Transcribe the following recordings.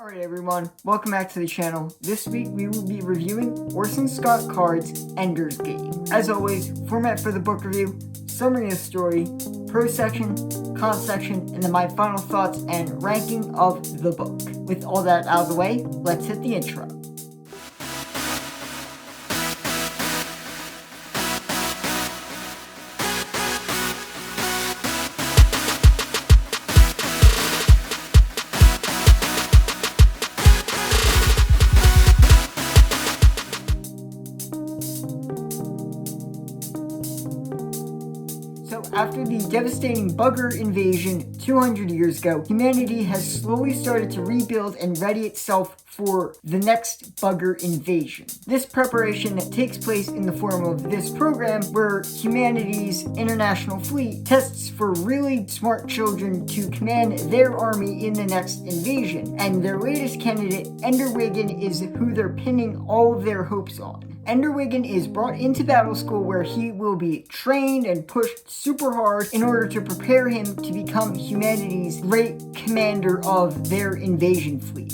Alright everyone, welcome back to the channel. This week we will be reviewing Orson Scott Card's Ender's Game. As always, format for the book review, summary of the story, pro section, con section, and then my final thoughts and ranking of the book. With all that out of the way, let's hit the intro. After the devastating bugger invasion 200 years ago, humanity has slowly started to rebuild and ready itself for the next bugger invasion. This preparation takes place in the form of this program where humanity's international fleet tests for really smart children to command their army in the next invasion. And their latest candidate, Ender Wiggen, is who they're pinning all of their hopes on. Ender Wiggen is brought into battle school where he will be trained and pushed super hard in order to prepare him to become humanity's great commander of their invasion fleet.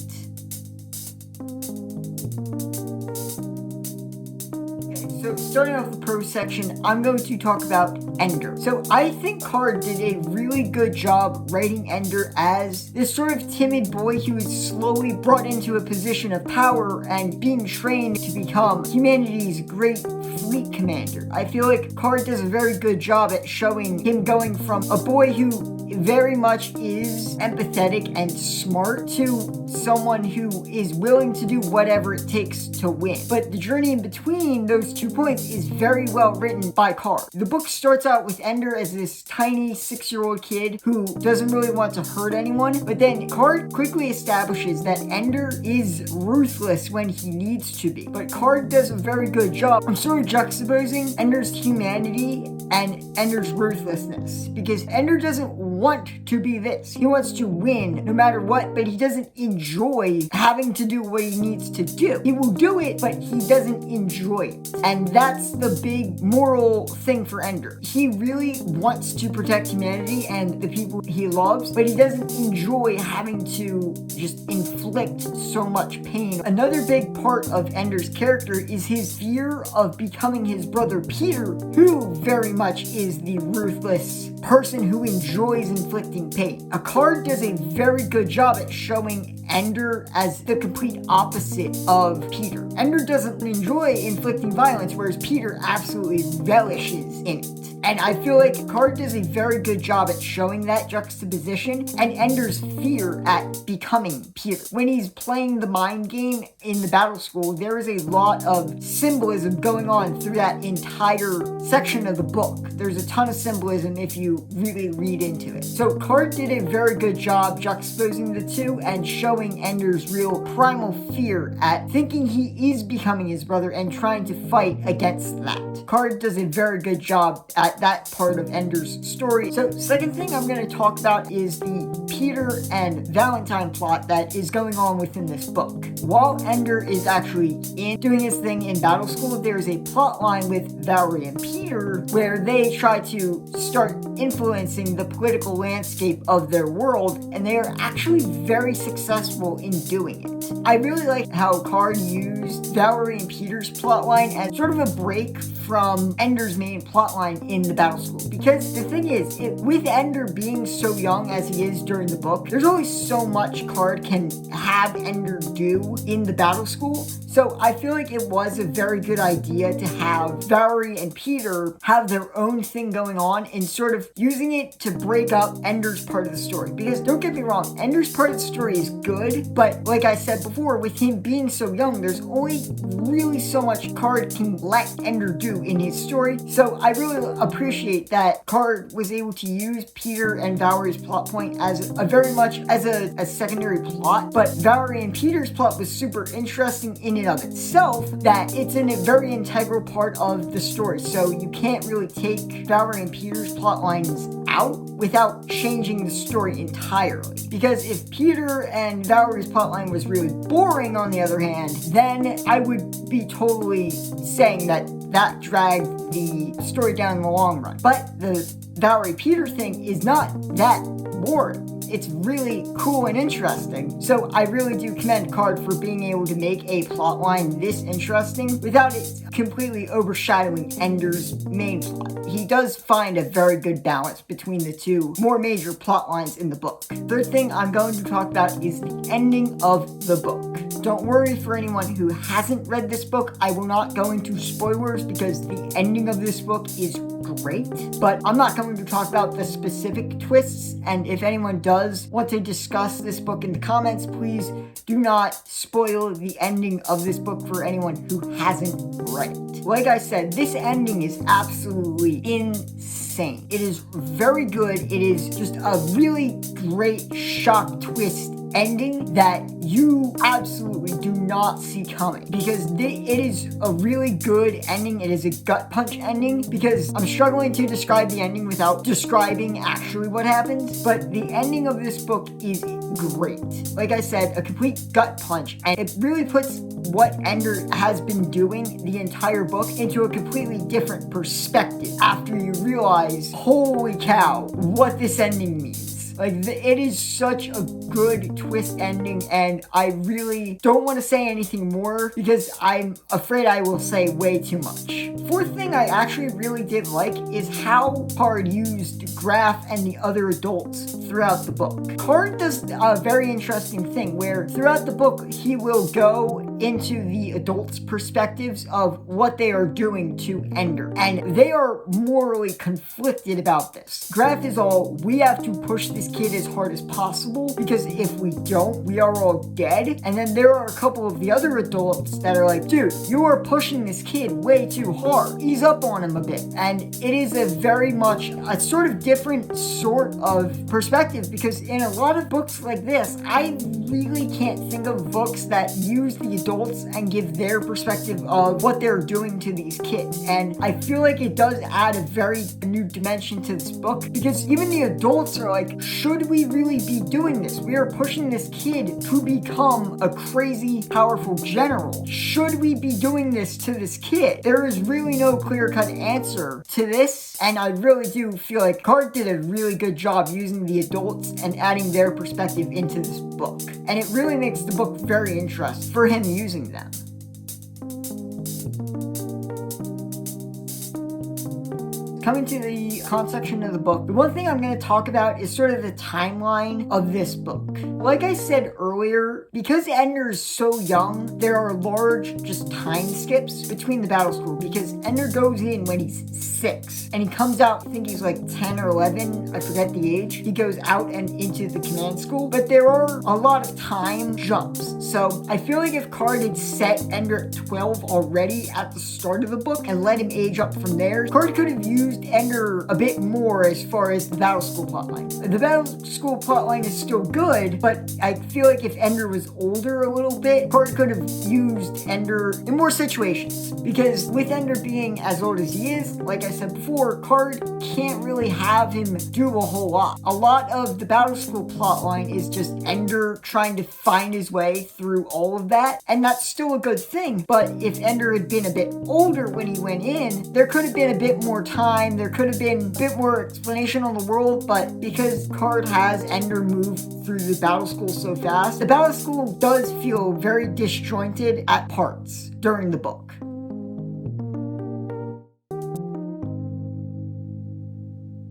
So starting off the pro section, I'm going to talk about Ender. So I think Card did a really good job writing Ender as this sort of timid boy who is slowly brought into a position of power and being trained to become humanity's great fleet commander. I feel like Card does a very good job at showing him going from a boy who very much is empathetic and smart to someone who is willing to do whatever it takes to win. But the journey in between those 2 points is very well written by Card. The book starts out with Ender as this tiny 6-year-old kid who doesn't really want to hurt anyone, but then Card quickly establishes that Ender is ruthless when he needs to be. But Card does a very good job of sort of juxtaposing Ender's humanity and Ender's ruthlessness, because Ender doesn't want to be this. He wants to win no matter what, but he doesn't enjoy having to do what he needs to do. He will do it, but he doesn't enjoy it. And that's the big moral thing for Ender. He really wants to protect humanity and the people he loves, but he doesn't enjoy having to just inflict so much pain. Another big part of Ender's character is his fear of becoming his brother Peter, who very much is the ruthless person who enjoys inflicting pain. A Card does a very good job at showing Ender as the complete opposite of Peter. Ender doesn't enjoy inflicting violence, whereas Peter absolutely relishes in it. And I feel like Card does a very good job at showing that juxtaposition and Ender's fear at becoming Peter. When he's playing the mind game in the battle school, there is a lot of symbolism going on through that entire section of the book. There's a ton of symbolism if you really read into it. So Card did a very good job juxtaposing the two and showing Ender's real primal fear at thinking he is becoming his brother and trying to fight against that. Card does a very good job at that part of Ender's story. So second thing I'm going to talk about is the Peter and Valentine plot that is going on within this book. While Ender is actually doing his thing in battle school, there is a plot line with Valerie and Peter where they try to start influencing the political landscape of their world, and they are actually very successful in doing it. I really like how Card used Valerie and Peter's plotline as sort of a break from Ender's main plotline in the battle school. Because the thing is, with Ender being so young as he is during the book, there's only so much Card can have Ender do in the battle school. So I feel like it was a very good idea to have Valerie and Peter have their own thing going on and sort of using it to break up Ender's part of the story. Because don't get me wrong, Ender's part of the story is good, but like I said before, with him being so young, there's only really so much Card can let Ender do in his story. So I really appreciate that Card was able to use Peter and Valerie's plot point as a very much as a secondary plot, but Valerie and Peter's plot was super interesting in and of itself, that it's a very integral part of the story. So you can't really take Valerie and Peter's plot lines out without changing the story entirely. Because if Peter and Valerie's plotline was really boring, on the other hand, then I would be totally saying that dragged the story down in the long run. But the Valerie Peter thing is not that boring. it's really cool and interesting. So I really do commend Card for being able to make a plotline this interesting without it completely overshadowing Ender's main plot. He does find a very good balance between the two more major plot lines in the book. Third thing I'm going to talk about is the ending of the book. Don't worry, for anyone who hasn't read this book, I will not go into spoilers because the ending of this book is great, but I'm not going to talk about the specific twists, and if anyone does want to discuss this book in the comments, please do not spoil the ending of this book for anyone who hasn't read it. Like I said, this ending is absolutely insane. It is very good. It is just a really great shock twist ending that you absolutely do not see coming, because it is a really good ending. It is a gut punch ending, because I'm struggling to describe the ending without describing actually what happens, but the ending of this book is great. Like I said, a complete gut punch, and it really puts what Ender has been doing the entire book into a completely different perspective after you realize, holy cow, what this ending means. Like, it is such a good twist ending, and I really don't want to say anything more because I'm afraid I will say way too much. Fourth thing I actually really did like is how Card used Graf and the other adults throughout the book. Card does a very interesting thing where throughout the book he will go into the adults' perspectives of what they are doing to Ender, and they are morally conflicted about this. Graf is all, we have to push this kid as hard as possible because if we don't, we are all dead. And then there are a couple of the other adults that are like, dude, you are pushing this kid way too hard. Ease up on him a bit. And it is a very much a sort of different sort of perspective, because in a lot of books like this, I really can't think of books that use the adults and give their perspective of what they're doing to these kids. And I feel like it does add a very new dimension to this book, because even the adults are like, should we really be doing this? We are pushing this kid to become a crazy, powerful general. Should we be doing this to this kid? There is really no clear-cut answer to this, and I really do feel like Card did a really good job using the adults and adding their perspective into this book. And it really makes the book very interesting for him using them. Coming to the con section of the book, the one thing I'm going to talk about is sort of the timeline of this book. Like I said earlier, because Ender is so young, there are large just time skips between the battle school, because Ender goes in when he's 6 and he comes out, I think he's like 10 or 11, I forget the age. He goes out and into the command school, but there are a lot of time jumps. So I feel like if Card had set Ender at 12 already at the start of the book and let him age up from there, Card could have used Ender a bit more as far as the battle school plotline. The battle school plotline is still good, but I feel like if Ender was older a little bit, Card could have used Ender in more situations. Because with Ender being as old as he is, like I said before, Card can't really have him do a whole lot. A lot of the battle school plotline is just Ender trying to find his way through all of that, and that's still a good thing. But if Ender had been a bit older when he went in, there could have been a bit more time, there could have been a bit more explanation on the world, but because Card has Ender move through the battle school so fast, the battle school does feel very disjointed at parts during the book.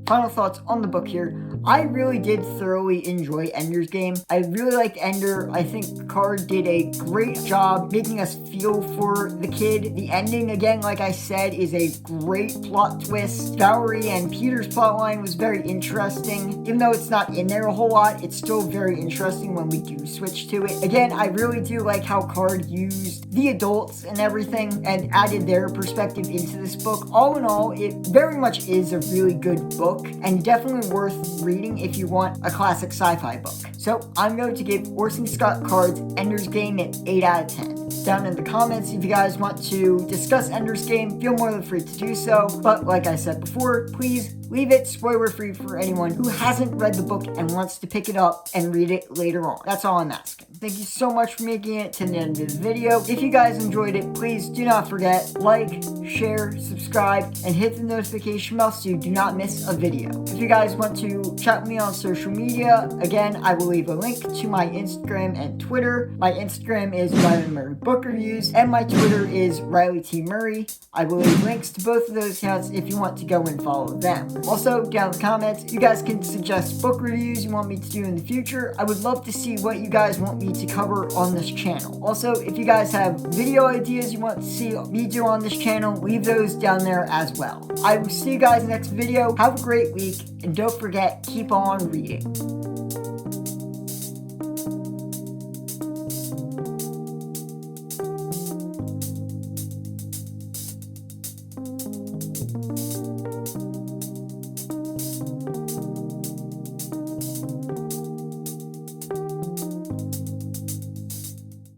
Final thoughts on the book here. I really did thoroughly enjoy Ender's Game. I really liked Ender. I think Card did a great job making us feel for the kid. The ending, again, like I said, is a great plot twist. Valerie and Peter's plotline was very interesting. Even though it's not in there a whole lot, it's still very interesting when we do switch to it. Again, I really do like how Card used the adults and everything and added their perspective into this book. All in all, it very much is a really good book, and definitely worth reading if you want a classic sci-fi book. So I'm going to give Orson Scott Card's Ender's Game an 8 out of 10. Down in the comments, if you guys want to discuss Ender's Game, feel more than free to do so. But like I said before, please leave it spoiler-free for anyone who hasn't read the book and wants to pick it up and read it later on. That's all I'm asking. Thank you so much for making it to the end of the video. If you guys enjoyed it, please do not forget, like, share, subscribe, and hit the notification bell so you do not miss a video. If you guys want to chat with me on social media, again, I will leave a link to my Instagram and Twitter. My Instagram is Riley Murray Book Reviews, and my Twitter is Riley T. Murray. I will leave links to both of those accounts if you want to go and follow them. Also, down in the comments, you guys can suggest book reviews you want me to do in the future. I would love to see what you guys want me to cover on this channel. Also, if you guys have video ideas you want to see me do on this channel, leave those down there as well. I will see you guys next video. Have a great week, and don't forget, keep on reading.